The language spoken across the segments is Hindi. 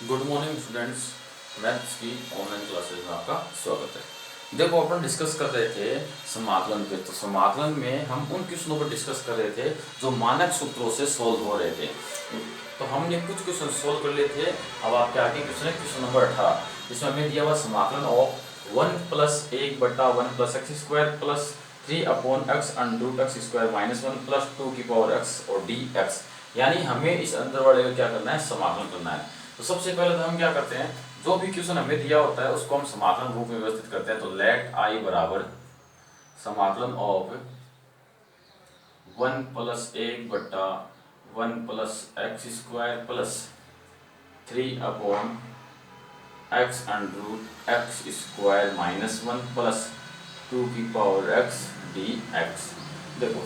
Good morning students. मैथ्स की ऑनलाइन क्लासेस में आपका स्वागत है। देखो अपन डिस्कस कर रहे थे समाकलन पे, तो समाकलन में हम उन क्वेश्चनों पर डिस्कस कर रहे थे जो मानक सूत्रों से सोल्व हो रहे थे। तो हमने कुछ क्वेश्चन सोल्व कर लिए थे। अब आपके आगे क्वेश्चन है क्वेश्चन नंबर 18, जिसमें हमें दिया हुआ समाकलन ऑफ 1 प्लस 1 बटा 1 plus x square plus 3 upon x under root x square minus 1 plus 2 की पावर एक्स और डी एक्स। यानी हमें इस अंदर वाले का क्या करना है, समाकलन करना है। तो सबसे पहले तो हम क्या करते हैं, जो भी क्वेश्चन हमें दिया होता है उसको हम समाकलन रूप में व्यवस्थित करते हैं। तो लेट आई बराबर समाकलन ऑफ 1 प्लस 1 बटा 1 plus x square plus 3 upon x under root x square minus 1 plus 2 की पावर एक्स डी एक्स। देखो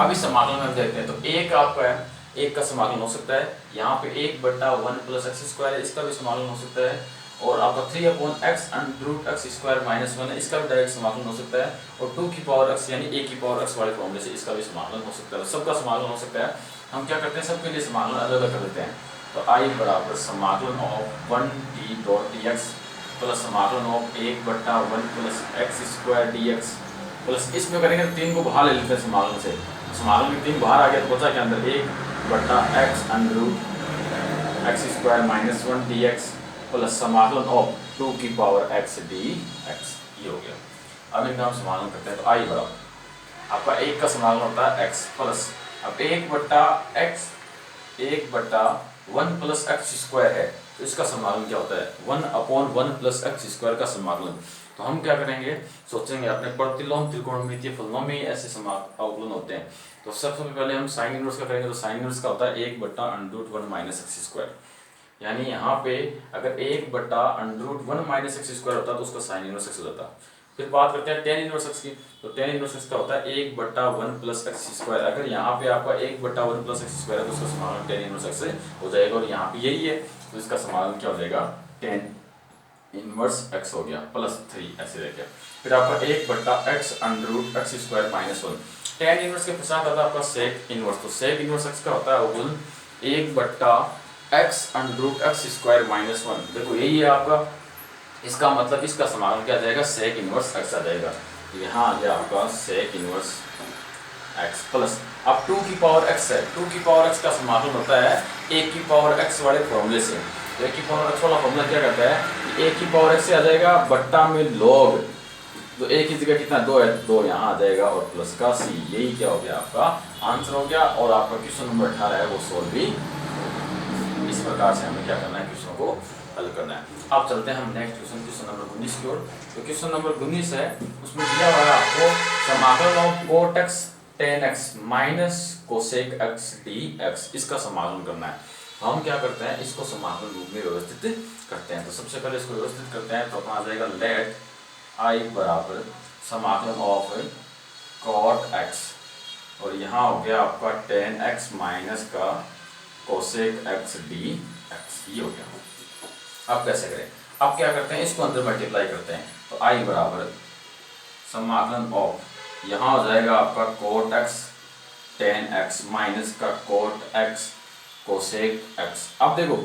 अब इस समाकलन में हम देखते हैं। तो एक आपका है, एक का समाकलन हो सकता है, यहाँ पे 1 बटा 1 प्लस एक्स स्क्वायर है, इसका भी समाकलन हो सकता है। और आपका 3 upon x under root x square minus 1 है, इसका भी डायरेक्ट समाकलन हो सकता है। और 2 की पावर एक्स यानी a की पावर एक्स वाले फॉर्मूले से इसका भी समाकलन हो सकता है। सबका समाकलन हो सकता है। हम क्या करते हैं, सबके लिए समाकलन अलग अलग कर देते हैं। तो आई बराबर समाकलन of 1 D dot D x plus समाकलन ऑफ 1 बटा 1 plus x square D x plus इसमें करेंगे तो 3 को बाहर ले लेते हैं समाकलन से। समाकलन में 3 बाहर आ गया तो बचा क्या अंदर 1 बटा x under root x square minus 1 d x plus समाकलन ऑफ 2 की पावर एक्स डी एक्स। ये हो गया। अब इनका हम समाकलन करते हैं। तो आई बराबर आपका 1 का समाकलन होता है एक्स प्लस, अब 1 बटा एक्स 1 बटा 1 प्लस एक्स स्क्वायर है, तो इसका समाकलन क्या होता है 1 अपॉन 1 प्लस एक्स स्क्वायर का समाकलन। तो हम क्या करेंगे, सोचेंगे अपने प्रतिलोम त्रिकोणमितीय फलनों में ऐसे अवकलन होते हैं। तो सबसे पहले हम साइन इनवर्स का करेंगे। तो साइन इनवर्स का होता है 1 बटा under root 1 minus x square. यानी यहाँ पे अगर 1 बटा under root 1 minus x square होता है तो उसका साइन इनवर्स एक्स हो जाता। फिर बात करते हैं टेन इनवर्स एक्स की। तो टेन इनवर्स एक्स का होता है 1 बटा 1 प्लस एक्स स्क्वायर। अगर यहाँ पे आपका 1 बटा 1 प्लस एक्स स्क्वायर है तो उसका समाकलन टेन इनवर्स एक्स से हो जाएगा। और यहाँ पे यही है तो इसका समाकलन क्या हो जाएगा, टेन इनवर्स एक्स हो गया प्लस 3 ऐसे रह गया। फिर आपका 1 बटा x under root x square minus 1। Tan inverse के पश्चात आता है आपका सेक इनवर्स। तो सेक इनवर्स एक्स का होता है अवकलन 1 बटा x under root x square minus 1। देखो यही है आपका, इसका मतलब इसका समाकलन क्या आ जाएगा, सेक इनवर्स एक्स आ जाएगा। तो यहाँ आ गया आपका सेक इनवर्स एक्स प्लस अब 2 की पावर एक्स है। 2 की पावर एक्स का समाकलन होता है 1 की पावर एक्स वाले फॉर्मूले से। तो 1 की पावर एक्स वाला फॉर्मूला क्या कहता है, 1 की पावर एक्स से आ जाएगा बट्टा में लॉग, तो 1 की जगह कितना 2 है, 2 यहाँ आ जाएगा और प्लस का सी। यही क्या हो गया आपका आंसर हो गया। और आपका क्वेश्चन नंबर 18 है वो सोल्व भी इस प्रकार से हमें क्या करना है, क्वेश्चन को हल करना है। अब चलते हैं हम नेक्स्ट क्वेश्चन, क्वेश्चन नंबर 19 की ओर। तो क्वेश्चन नंबर 19 है, उसमें दिया हुआ है आपको समाकलन of cot x tan x minus cosec x dx, इसका समाकलन करना है। हम क्या करते हैं, इसको समाकलन रूप में व्यवस्थित करते हैं। तो सबसे पहले इसको व्यवस्थित करते हैं। तो अपना आ जाएगा लेट आई बराबर समाकलन ऑफ cot x और यहाँ हो गया आपका tan x माइनस का कोसेक x dx। ये हो गया। अब कैसे करें, अब क्या करते हैं, इसको अंदर मल्टीप्लाई करते हैं। तो आई बराबर समाकलन ऑफ यहाँ हो जाएगा आपका cot x tan x minus का cot x कोसेक x। अब देखो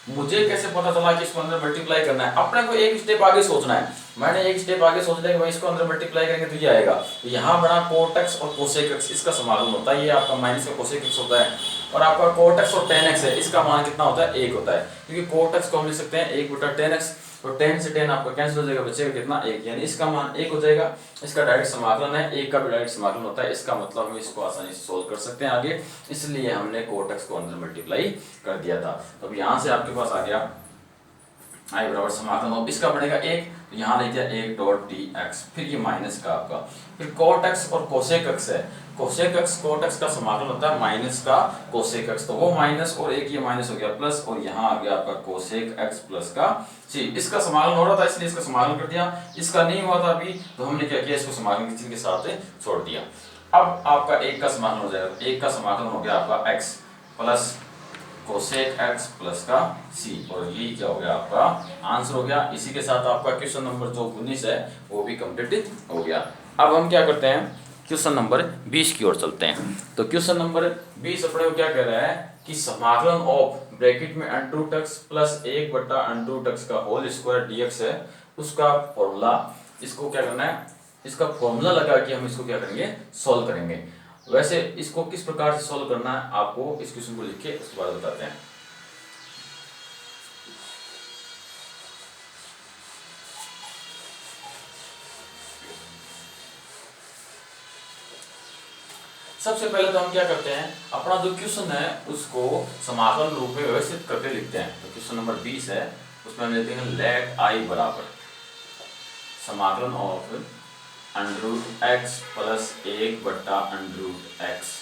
मुझे कैसे पता चला कि इसको अंदर मल्टीप्लाई करना है, अपने को एक स्टेप आगे सोचना है। मैंने एक स्टेप आगे सोच लिया कि भाई इसको अंदर मल्टीप्लाई करेंगे तो ये आएगा। तो यहाँ बना cot x और कोसेक x, इसका समाकलन होता है, ये आपका माइनस का कोसेक x होता है। और आपका cot x और tan x है, इसका मान कितना होता है 1 होता है, क्योंकि cot x को हम लिख सकते हैं 1 बटा tan x। और 10 से 10 आपका कैंसिल हो जाएगा, बचेगा कितना 1, यानी इसका मान 1 हो जाएगा। इसका डायरेक्ट समाकलन है, 1 का भी डायरेक्ट समाकलन होता है। इसका मतलब हम इसको आसानी से सोल्व कर सकते हैं आगे, इसलिए हमने cot x को अंदर मल्टीप्लाई कर दिया था। तो अब यहाँ से आपके पास आ गया आई बराबर समाकलन ऑफ, इसका बनेगा 1, तो यहाँ लिख दिया 1 डॉट डी एक्स, फिर ये माइनस का आपका, फिर cot x और कोसेक x है। कोसेक x cot x का समाकलन होता है माइनस का कोसेक x, तो वो माइनस और एक ये माइनस हो गया प्लस, और यहाँ आ गया आपका कोसेक x प्लस का सी। इसका समाकलन हो रहा था इसलिए इसका समाकलन कर दिया, इसका नहीं हुआ था अभी तो हमने क्या किया, इसको समाकलन के चिन्ह के साथ छोड़ दिया। अब आपका 1 का समाकलन हो जाएगा, 1 का समाकलन हो गया आपका x plus cosec x plus का c, और ये क्या हो गया आपका आंसर हो गया। इसी के साथ आपका क्वेश्चन नंबर जो 19 है वो भी कंप्लीट हो गया। अब हम क्या करते हैं, क्वेश्चन नंबर 20 की ओर चलते हैं। तो क्वेश्चन नंबर 20 अपने को क्या कह रहा है कि समाकलन ऑफ ब्रैकेट में अंडर रूट x प्लस 1 बटा अंडर रूट x का होल स्क्वायर dx है, उसका फॉर्मूला, इसको क्या करना है, इसका फॉर्मूला लगा के हम इसको क्या करेंगे, सॉल्व करेंगे। वैसे इसको किस प्रकार से सॉल्व करना है आपको इस क्वेश्चन को लिख के उसके बाद बताते हैं। सबसे पहले तो हम क्या करते हैं, अपना जो क्वेश्चन है उसको समाकलन रूप में व्यवस्थित करके लिखते हैं। तो क्वेश्चन नंबर 20 है, उसमें हम लेते हैं लेट आई बराबर समाकलन of under root x plus 1 बटा अंडर रूट एक्स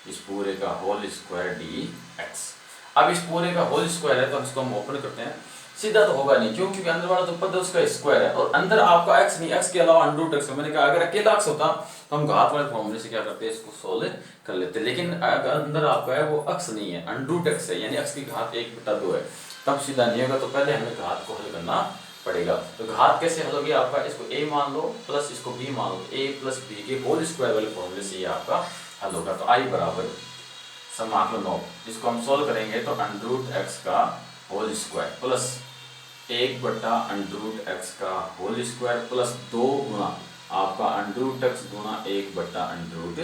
इस पूरे का होल स्क्वायर डी एक्स। अब इस पूरे का होल स्क्वायर है तो हम इसको हम ओपन करते हैं, सीधा तो होगा नहीं, क्यों, क्योंकि अंदर वाला तो पद है उसका स्क्वायर है और अंदर आपका x नहीं, x के अलावा अंडर रूट x है। मैंने कहा अगर अकेला x होता तो हम घात वाले फॉर्मूले से क्या करते हैं, इसको सोल्व कर लेते, लेकिन अगर अंदर आपका है वो x नहीं है, अंडर रूट x है, यानी x की घात 1/2 है, तब सीधा नहीं होगा। तो पहले हमें घात को हल करना पड़ेगा। तो घात कैसे हल होगी आपका, इसको a मान लो प्लस इसको b मान लो, a प्लस b के होल स्क्वायर वाले फॉर्मूले से ये आपका हल होगा। तो i बराबर समाकलन ऑफ, इसको हम सोल्व करेंगे तो अंडर रूट x का होल स्क्वायर प्लस 1 बटा अंडर रूट x का होल स्क्वायर प्लस 2 गुना आपका अंडर रूट x गुना 1 बटा अंडर रूट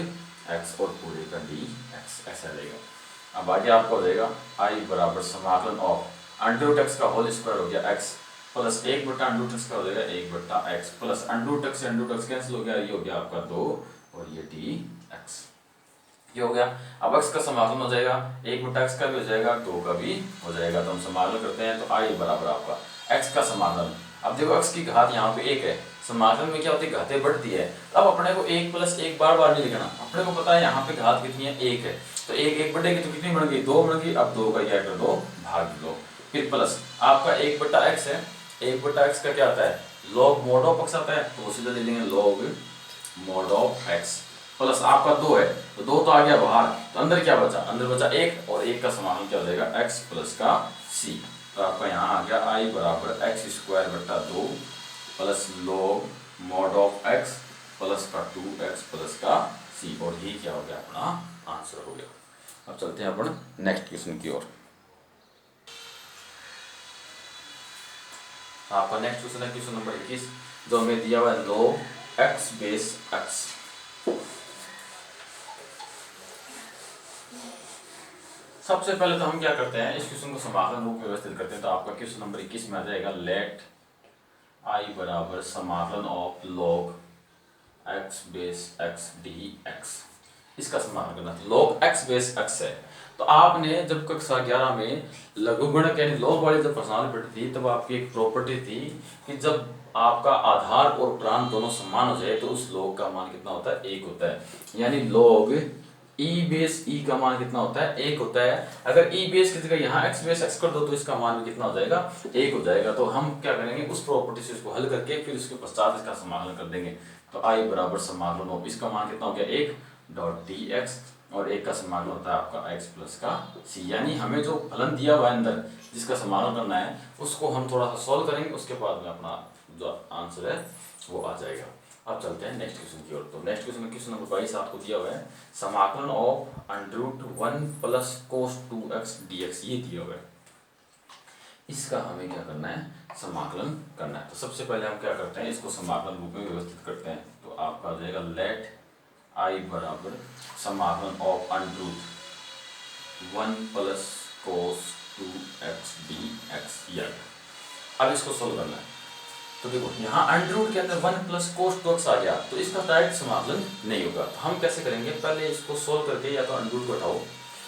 x और पूरे का dx, ऐसा रहेगा। अब आगे आपका हो जाएगा i बराबर समाकलन ऑफ अंडर रूट x का होल स्क्वायर हो गया x प्लस 1 बटा अंडर रूट x का हो जाएगा 1 बटा x plus under root x से अंडर रूट x कैंसिल हो गया, ये हो गया आपका 2 और ये dx, ये हो गया। अब x का समाकलन हो जाएगा 1 बटा x का भी हो जाएगा, 2 का भी हो जाएगा। तो हम समाकलन करते हैं तो i बराबर आपका x का समाकलन, अब देखो x की घात यहाँ पे 1 है, समाकलन में क्या होती है, घातें बढ़ती है। अब अपने को 1 प्लस 1 बार बार नहीं लिखना, अपने को पता है यहाँ पे घात कितनी है, 1 है, तो 1 बढ़ेगी तो कितनी बढ़ गई, 2 बढ़ गई। अब 2 का क्या कर दो, भाग दो, फिर प्लस आपका 1 बटा x है, 1 बटा x का क्या आता है, लॉग मोड ऑफ x आता है, तो सीधा ले लेंगे log mode of x plus आपका 2 है, तो 2 तो आ गया बाहर, तो अंदर क्या बचा, अंदर बचा 1 और 1 का समाकलन क्या हो जाएगा, x प्लस का c। तो आपका यहाँ आ गया i बराबर x स्क्वायर बटा 2 plus log mod of x plus का 2x प्लस का c, और ये क्या हो गया, अपना आंसर हो गया। अब चलते हैं अपन नेक्स्ट क्वेश्चन की ओर। आपका नेक्स्ट क्वेश्चन है क्वेश्चन नंबर 21, जो हमें दिया हुआ है log x बेस x। सबसे पहले तो हम क्या करते हैं, इस क्वेश्चन को समाकलन रूप में व्यवस्थित करते हैं। तो आपका क्वेश्चन नंबर 21 में आ जाएगा लेट i बराबर समाकलन of log x base x dx, इसका समाकलन करना है। log x बेस x है, तो आपने जब कक्षा 11 में लघुगणक यानी log वाली जब प्रश्नावली पढ़ी थी, तब आपकी एक प्रॉपर्टी थी कि जब आपका आधार और प्रांत दोनों समान हो जाए तो उस log का मान कितना होता है, 1 होता है, यानी log e बेस e का मान कितना होता है, 1 होता है। अगर e बेस की जगह यहाँ x बेस x कर दो तो इसका मान भी कितना हो जाएगा, 1 हो जाएगा। तो हम क्या करेंगे, उस प्रॉपर्टी से इसको हल करके फिर उसके पश्चात इसका समाकलन कर देंगे। तो i बराबर समाकलन ऑफ, इसका मान कितना हो गया, 1 डॉट dx और 1 का समाकलन होता है आपका x प्लस का c, यानी हमें जो फलन दिया हुआ है अंदर जिसका समाकलन करना है उसको हम थोड़ा सा सॉल्व करेंगे, उसके बाद में अपना जो आंसर है वो आ जाएगा। अब चलते हैं नेक्स्ट क्वेश्चन की ओर। तो नेक्स्ट क्वेश्चन में क्वेश्चन नंबर 22 आपको दिया हुआ है समाकलन of under root 1 plus cos 2x dx, ये दिया हुआ है, इसका हमें क्या करना है, समाकलन करना है। तो सबसे पहले हम क्या करते हैं, इसको समाकलन रूप में व्यवस्थित करते हैं। तो आपका आ जाएगा लेट i बराबर समाकलन of under root 1 plus cos 2x dx, ये अब इसको सोल्व करना है। तो देखो यहाँ अंडर रूट के अंदर 1 प्लस कोस 2x आ गया, तो इसका डायरेक्ट समाकलन नहीं होगा। तो हम कैसे करेंगे, पहले इसको सोल्व करके या तो अंडर रूट को हटाओ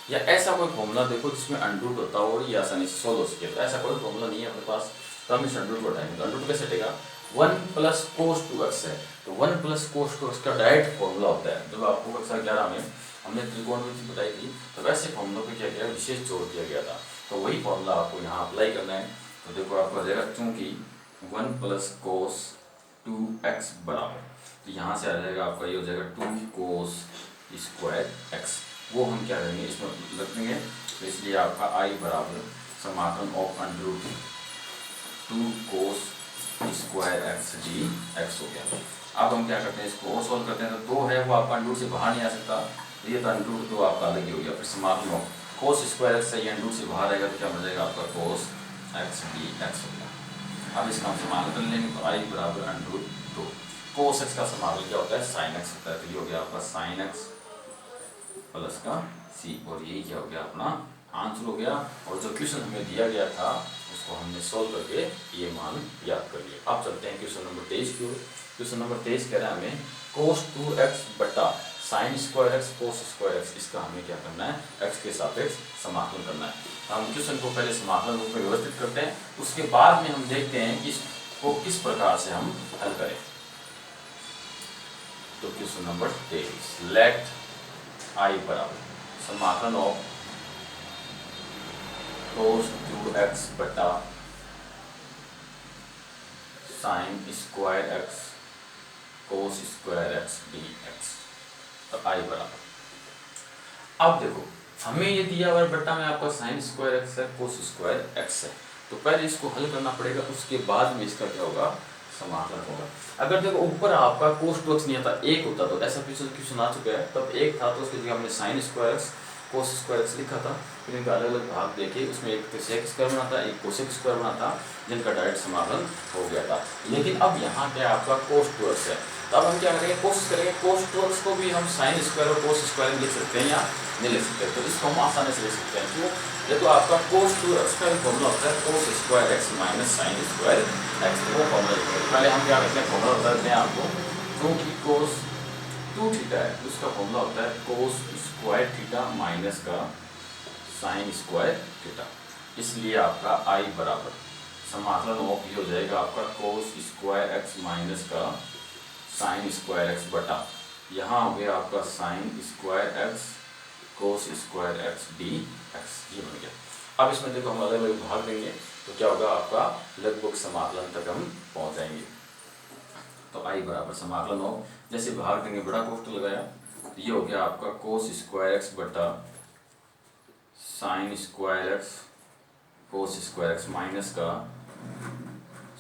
या ऐसा कोई फॉर्मूला देखो जिसमें अंडर रूट होता हो और ये आसानी से सोल्व हो सके। तो ऐसा कोई फॉर्मूला नहीं है अपने पास, तो हम इस अंडर रूट को हटाएंगे। तो अंडर रूट कैसे हटेगा, 1 प्लस कोस 2x है, तो 1 प्लस कोस 2x का डायरेक्ट फॉर्मूला होता है। जब आपको कक्षा 11 में हमने त्रिकोणमिति बताई थी तो वैसे फॉर्मूला को क्या किया, विशेष जोड़ दिया गया था, तो वही फॉर्मूला आपको यहाँ अप्लाई करना है। तो देखो आपको आ जाएगा, चूंकि 1 प्लस कोस 2x बराबर, तो यहाँ से आ जाएगा आपका, ये हो जाएगा 2 कोस स्क्वायर x, वो हम क्या करेंगे इसमें रख देंगे। तो इसलिए आपका i बराबर समाकलन of under root 2 cos square x dx हो गया। अब हम क्या करते हैं, इसको और सोल्व करते हैं। तो 2 है वो आपका अंडर रूट से बाहर नहीं आ सकता, ये तो अंडर रूट 2 आपका अलग ही हो गया। फिर समाकलन हो कोस स्क्वायर एक्स है, ये अंडर रूट से बाहर आएगा तो क्या बन जाएगा आपका कोस एक्स डी एक्स हो गया। अब इसका हम समाकलन कर लेंगे, तो आई बराबर अंडर रूट 2 कोस एक्स का समाकलन क्या होता है, साइन एक्स होता है। तो ये हो गया आपका साइन एक्स प्लस का सी, और यही क्या हो गया अपना आंसर हो गया। और जो क्वेश्चन हमें दिया गया था उसको हमने सोल्व करके ये मान याद कर लिया। अब चलते हैं क्वेश्चन नंबर 23 की ओर। क्वेश्चन नंबर 23 कह रहा है हमें कोस 2x बटा sine square x cos square x, इसका हमें क्या करना है, एक्स के सापेक्ष समाकलन करना है। हम क्वेश्चन को पहले समाकलन रूप में व्यवस्थित करते हैं, उसके बाद में हम देखते हैं कि इसको किस प्रकार से हम हल करें। तो क्वेश्चन नंबर 23, लेट आई बराबर समाकलन ऑफ कोस 2x बटा sine square x cos square x d x. तो आई बराबर, अब देखो हमें ये दिया हुआ बट्टा में आपका साइन स्क्वायर एक्स है कोस स्क्वायर एक्स है, तो पहले इसको हल करना पड़ेगा, उसके बाद में इसका क्या होगा, समाकलन होगा। अगर देखो ऊपर आपका कोस 2x नहीं आता, एक होता तो ऐसा क्वेश्चन आ चुका है, तब एक था तो उसकी जगह हमने sine square x cos square x लिखा था, फिर इनका अलग अलग भाग देखे, उसमें एक सेक स्क्वायर बना था, एक कोसेक स्क्वायर बना था, जिनका डायरेक्ट समाकलन हो गया था। लेकिन अब यहाँ क्या आपका कोस 2x है, तो अब हम क्या करेंगे, कोशिश करेंगे कोस 2x को भी हम साइन स्क्वायर और कोस स्क्वायर में लिख सकते हैं या नहीं लिख सकते, तो इसको हम आसानी से लिख सकते हैं। क्यों, देखो आपका कोस 2x का फॉर्मूला होता है cos square x minus sine square x, वो फॉर्मूला पहले हम क्या करते हैं, फॉर्मूला बता देते हैं आपको। क्योंकि कोस 2 थीटा है, उसका फॉर्मूला होता है कोस स्क्वायर थीटा माइनस का साइन स्क्वायर थीटा, इसलिए आपका आई बराबर समाकलन ऑफ ये हो जाएगा आपका कोस स्क्वायर एक्स माइनस का साइन स्क्वायर एक्स बटा, यहाँ हो गया आपका sine square x cos square x d x, ये बन गया। अब इसमें देखो हम अलग अलग भाग देंगे तो क्या होगा आपका लगभग समाकलन तक हम पहुँच जाएंगे। तो आई बराबर समाकलन हो, जैसे भाग देंगे बड़ा कोष्ठ लगाया, तो ये हो गया आपका कोस स्क्वायर एक्स बटा sine square x cos square x minus का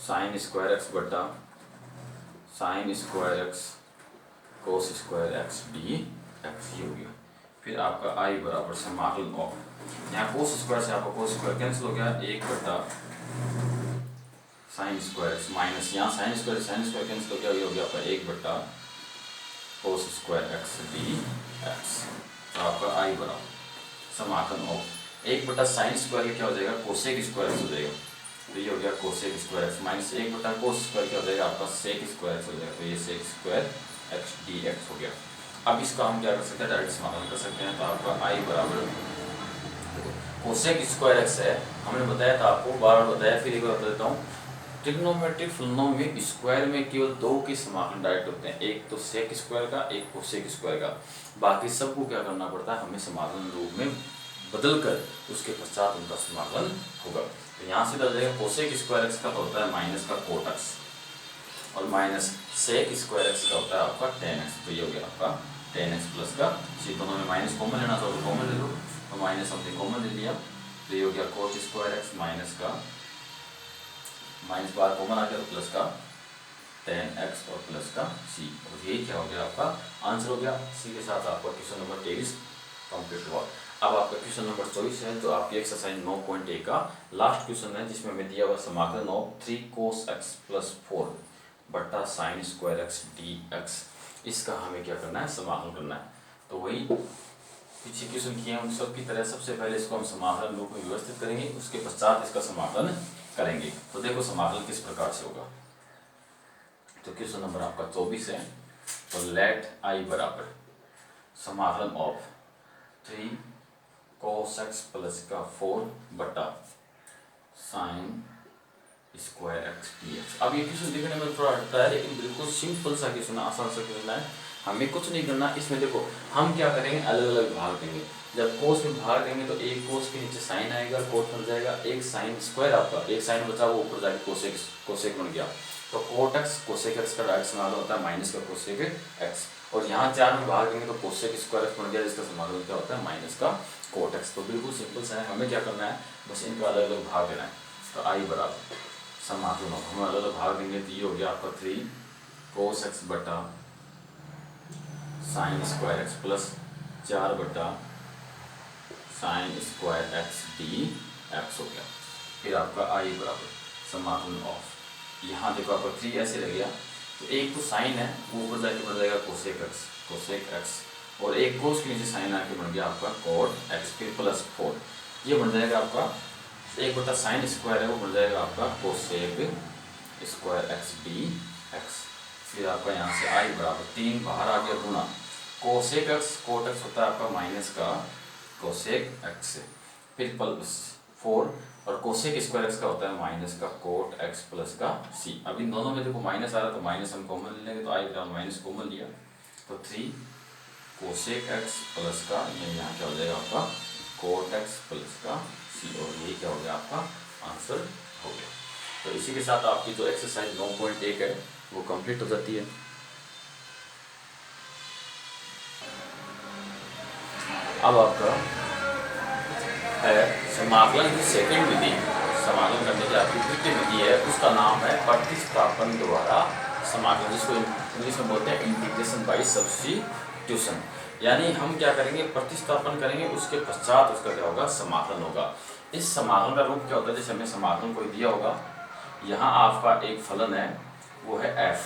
साइन स्क्वायर एक्स बटा sine square x cos square x d x, ये हो गया। फिर आपका आई बराबर समाकलन ऑफ, यहाँ कोस स्क्वायर से आपका कोस स्क्वायर कैंसिल हो गया, 1 बटा साइन स्क्वायर एक्स माइनस यहाँ साइन स्क्वायर कैंसिल हो गया, ये हो गया आपका 1 बटा cos square x d x. तो आपका आई बराबर समाकलन ऑफ 1 बटा साइन स्क्वायर क्या हो जाएगा, कोसेक स्क्वायर एक्स हो जाएगा, तो ये हो गया कोसेक स्क्वायर एक्स माइनस 1 बटा कोस स्क्वायर क्या हो जाएगा आपका सेक स्क्वायर एक्स हो जाएगा, तो ये sec square x d x हो गया। अब इसका हम क्या कर सकते हैं, डायरेक्ट समाकलन कर सकते हैं। तो आपका आई बराबर कोसेक स्क्वायर एक्स है, हमने बताया था आपको, बार बार बताया, फिर एक बार बता देता हूँ। ट्रिग्नोमेट्रिक फलनों में स्क्वायर में केवल 2 के समाकलन डायरेक्ट होते हैं, एक तो सेक स्क्वायर का, एक कोसेक स्क्वायर का, बाकी सबको क्या करना पड़ता है, हमें समाकलन रूप में बदल कर उसके पश्चात उनका समाकलन होगा। तो यहाँ से हो जाएगा कोसेक स्क्वायर एक्स का तो होता है माइनस का कोट एक्स, और माइनस सेक स्क्वायर एक्स का होता है आपका टेन एक्स, तो ये हो गया आपका टेन एक्स प्लस का सी, दोनों में माइनस कॉमन लेना चाहो तो कॉमन ले लो, तो माइनस हमने कॉमन ले लिया, तो ये हो गया कोट स्क्वायर एक्स माइनस का माइनस बार कॉमन आ गया तो प्लस का टेन एक्स और प्लस का सी, और यही क्या हो गया आपका आंसर हो गया। इसी के साथ आपका क्वेश्चन नंबर 23 कंप्लीट हुआ। अब आपका क्वेश्चन नंबर 24 है, जो आपकी एक्सरसाइज 9.1 का लास्ट क्वेश्चन है, जिसमें हमें दिया हुआ समाकलन ऑफ 3 cos x प्लस 4 बटा sine square x d x, इसका हमें क्या करना है, समाकलन करना है। तो वही पीछे क्वेश्चन किए हैं उन सब की तरह सबसे पहले इसको हम समाकलन रूप में व्यवस्थित करेंगे, उसके पश्चात इसका समाकलन करेंगे। तो देखो समाकलन किस प्रकार से होगा। तो क्वेश्चन नंबर आपका 24 है, तो लेट आई बराबर समाकलन ऑफ 3 cos x प्लस का 4 बटा sine square x d x. अब ये क्वेश्चन देखने में थोड़ा हटता है, लेकिन बिल्कुल सिंपल सा क्वेश्चन है, आसान सा क्वेश्चन है, हमें कुछ नहीं करना। इसमें देखो हम क्या करेंगे, अलग अलग भाग देंगे। जब कोस में भाग देंगे तो एक कोस के नीचे साइन आएगा, कोट बन जाएगा, एक साइन स्क्वायर आपका, एक साइन बचा वो ऊपर जाके कोसेक बन गया, तो कोट एक्स कोसेक एक्स का डायरेक्ट समाकलन होता है माइनस का कोसेक एक्स, और यहाँ 4 में भाग देंगे तो कोसेक स्क्वायर एक्स बन गया, जिसका समाकलन क्या होता है माइनस का कोट एक्स। तो बिल्कुल सिंपल सा है, हमें क्या करना है, बस इनका अलग अलग भाग देना है। तो आई बराबर समाकलन हम अलग अलग भाग देंगे, तो ये हो गया आपका 3 कोस एक्स बटा साइन स्क्वायर एक्स प्लस 4 बटा sine square x d x हो गया। फिर आपका आई बराबर समाकलन ऑफ, यहाँ देखो आपका 3 ऐसे रह गया, तो एक तो साइन है वो ऊपर जाके बन जाएगा कोसेक एक्स, और एक कोस के नीचे साइन आके बन गया आपका कॉट एक्स, फिर प्लस 4 ये बन जाएगा आपका 1 बटा साइन स्क्वायर है वो बन जाएगा आपका cosec square x d x. फिर आपका यहाँ से आई बराबर 3 बाहर आ गया गुना कोसेक एक्स, कोट एक्स होता है आपका माइनस का कोसेक एक्स, फिर प्लस 4 और कोसेक स्क्वायर एक्स का होता है माइनस का कोट एक्स प्लस का सी। अब इन दोनों में देखो माइनस आ रहा है तो माइनस हम कॉमन ले लेंगे, तो आई बराबर माइनस कॉमन लिया तो 3 कोसेक एक्स प्लस का ये यहाँ क्या हो जाएगा आपका कोट एक्स प्लस का सी, और ये क्या हो गया आपका आंसर हो गया। तो इसी के साथ आपकी जो एक्सरसाइज 9.1 है वो कंप्लीट हो जाती है। अब आपका है समाकलन की सेकंड विधि, समाकलन करने की आपकी तृतीय विधि है, उसका नाम है प्रतिस्थापन द्वारा समाकलन, जिसको इंग्लिश में बोलते हैं इंटीग्रेशन बाय सब्स्टिट्यूशन। यानी हम क्या करेंगे, प्रतिस्थापन करेंगे, उसके पश्चात उसका क्या होगा समाकलन होगा। इस समाकलन का रूप क्या होता है, जैसे हमें समाकलन कोई दिया होगा, यहाँ आपका एक फलन है वो है f,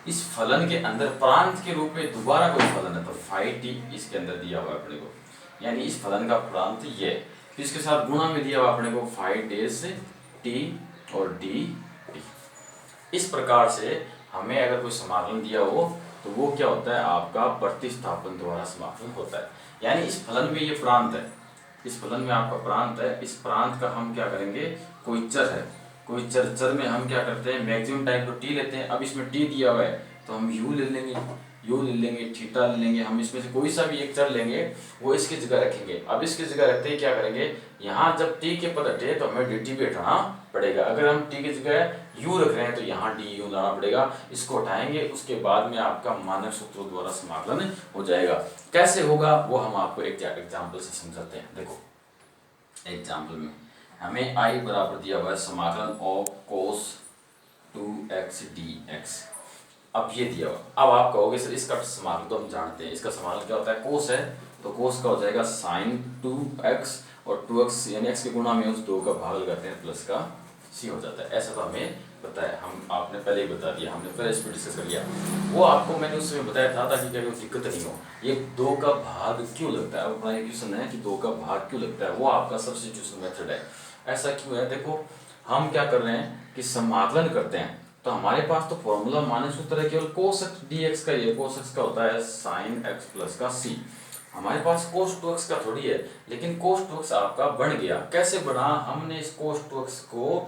इस फलन के अंदर प्रांत के रूप में दोबारा कोई फलन है तो फाइ टी इसके अंदर दिया हुआ है अपने को, यानी इस फलन का प्रांत ये, फिर इसके साथ गुणा में दिया हुआ अपने को फाइ डेस टी और डी टी। इस प्रकार से हमें अगर कोई समाकलन दिया हो तो वो क्या होता है आपका प्रतिस्थापन द्वारा समाकलन होता है। यानी इस फलन में ये प्रांत है, इस फलन में आपका प्रांत है, इस प्रांत का हम क्या करेंगे, कोई चर है, कोई चर में हम क्या करते हैं मैक्सिमम टाइम तो टी लेते हैं। अब इसमें टी दिया हुआ है तो हम यू ले लेंगे, थीटा ले लेंगे, हम इसमें से कोई सा भी एक चर लेंगे वो इसकी जगह रखेंगे। अब इसकी जगह रखते ही क्या करेंगे, यहाँ जब टी के पद हटे तो हमें डी टी भी हटाना पड़ेगा। अगर हम टी की जगह यू रख रहे हैं तो यहाँ डी यू लाना पड़ेगा, इसको हटाएंगे, उसके बाद में आपका मानक सूत्रों द्वारा समाकलन हो जाएगा। कैसे होगा वो हम आपको एक एग्जाम्पल से समझाते हैं। देखो एग्जाम्पल में हमें आई बराबर दिया हुआ है समाकलन ऑफ कोस 2x dx, अब ये दिया हुआ, अब आप कहोगे सर इसका समाकलन तो हम जानते हैं, इसका समाकलन क्या होता है, कोस है तो कोस का हो जाएगा साइन 2x और 2x यानी x के गुणा में उस 2 का भाग लगाते हैं प्लस का c हो जाता है। ऐसा तो हमें पता है, हम आपने पहले ही बता दिया, हमने पहले इस पर डिस्कस कर लिया, वो आपको मैंने उस समय बताया था ताकि क्या कोई दिक्कत नहीं हो। ये 2 का भाग क्यों लगता है, अब अपना क्वेश्चन है कि 2 का भाग क्यों लगता है, वो आपका सब्स्टिट्यूशन मेथड है। ऐसा क्यों है, देखो हम क्या कर रहे हैं कि समाकलन करते हैं तो हमारे पास तो फॉर्मूला मानक सूत्र है केवल कोस dx का, ये कोस x का होता है साइन x प्लस का c, हमारे पास कोस 2x का थोड़ी है, लेकिन कोस 2x आपका बन गया। कैसे बना, हमने इस कोस 2x को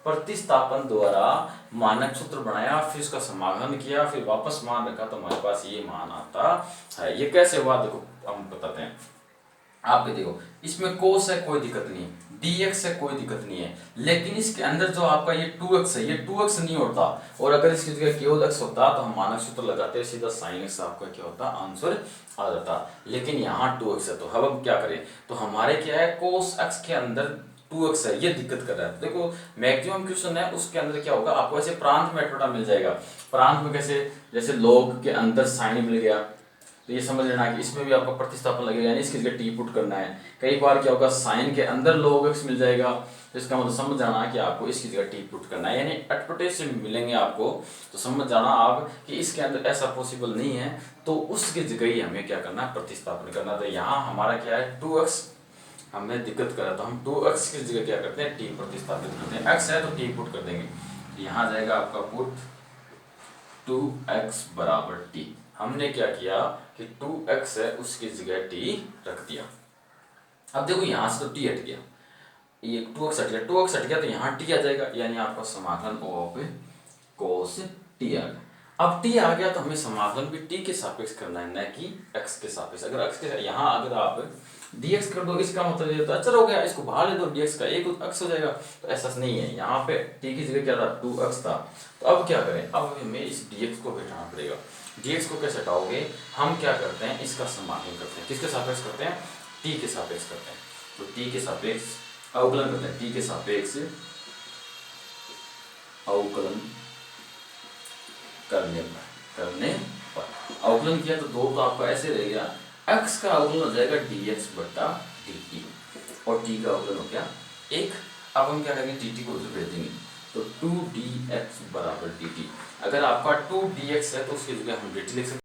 प्रतिस्थापन द्वारा मानक सूत्र बनाया, फिर उसका समाकलन किया, फिर वापस मान रखा तो हमारे पास ये मान आता है। ये कैसे हुआ देखो हम बताते हैं। आप देखो इसमें कोस है कोई दिक्कत नहीं, dx है कोई दिक्कत नहीं है, लेकिन इसके अंदर जो आपका ये 2x है ये 2x नहीं होता, और अगर इसकी जगह केवल x होता तो हम मानक सूत्र लगाते सीधा sin x आपका क्या होता आंसर आ जाता, लेकिन यहाँ 2x है तो हम क्या करें, तो हमारे क्या है कोस x के अंदर 2x है, ये दिक्कत कर रहा है। देखो मैक्सिमम क्वेश्चन है उसके अंदर क्या होगा, आपको ऐसे प्रांत में अटपटा मिल जाएगा। प्रांत में कैसे, जैसे log के अंदर साइन मिल गया तो ये समझ लेना कि इसमें भी आपका प्रतिस्थापन लगेगा, यानी इसकी जगह टी पुट करना है। कई बार क्या होगा साइन के अंदर log x मिल जाएगा, तो इसका मतलब समझ जाना कि आपको इसकी जगह टी पुट करना है, यानी अटपटे से मिलेंगे आपको तो समझ जाना आप कि इसके अंदर ऐसा पॉसिबल नहीं है, तो उसकी जगह ही हमें क्या करना है प्रतिस्थापन करना। तो यहाँ हमारा क्या है 2x हमें दिक्कत करा तो हम 2x की जगह क्या करते हैं टी प्रतिस्थापित करते हैं, x है तो टी पुट कर देंगे, यहाँ जाएगा आपका पुट 2x बराबर टी। हमने क्या किया कि 2x है उसकी जगह t रख दिया। अब देखो यहाँ से तो t हट गया, ये 2x हट गया, 2x हट गया तो यहाँ t आ जाएगा, यानी आपका समाकलन ऑफ cos t आ गया। अब t आ गया तो हमें समाकलन भी t के सापेक्ष करना है, न कि x के सापेक्ष। अगर x के यहाँ अगर आप dx कर दो इसका मतलब ये तो अचर हो गया, इसको बाहर ले दो dx का एक x हो जाएगा, तो ऐसा नहीं है। यहाँ पे t की जगह क्या था 2x था, तो अब क्या करें, अब हमें इस dx को घटाना पड़ेगा। dx को कैसे हटाओगे, हम क्या करते हैं इसका समाकलन करते हैं, किसके सापेक्ष करते हैं t के सापेक्ष करते हैं, तो t के सापेक्ष अवकलन करते हैं, t के सापेक्ष अवकलन करने पर करने पर। अवकलन किया तो 2 तो आपका ऐसे रह गया, x का अवकलन हो जाएगा dx बटा dt और t का अवकलन हो गया 1। अब हम क्या करेंगे, dt को उधर भेज देंगे तो 2dx बराबर dt। अगर आपका 2dx है तो उसकी जगह हम dt लिख सकते हैं।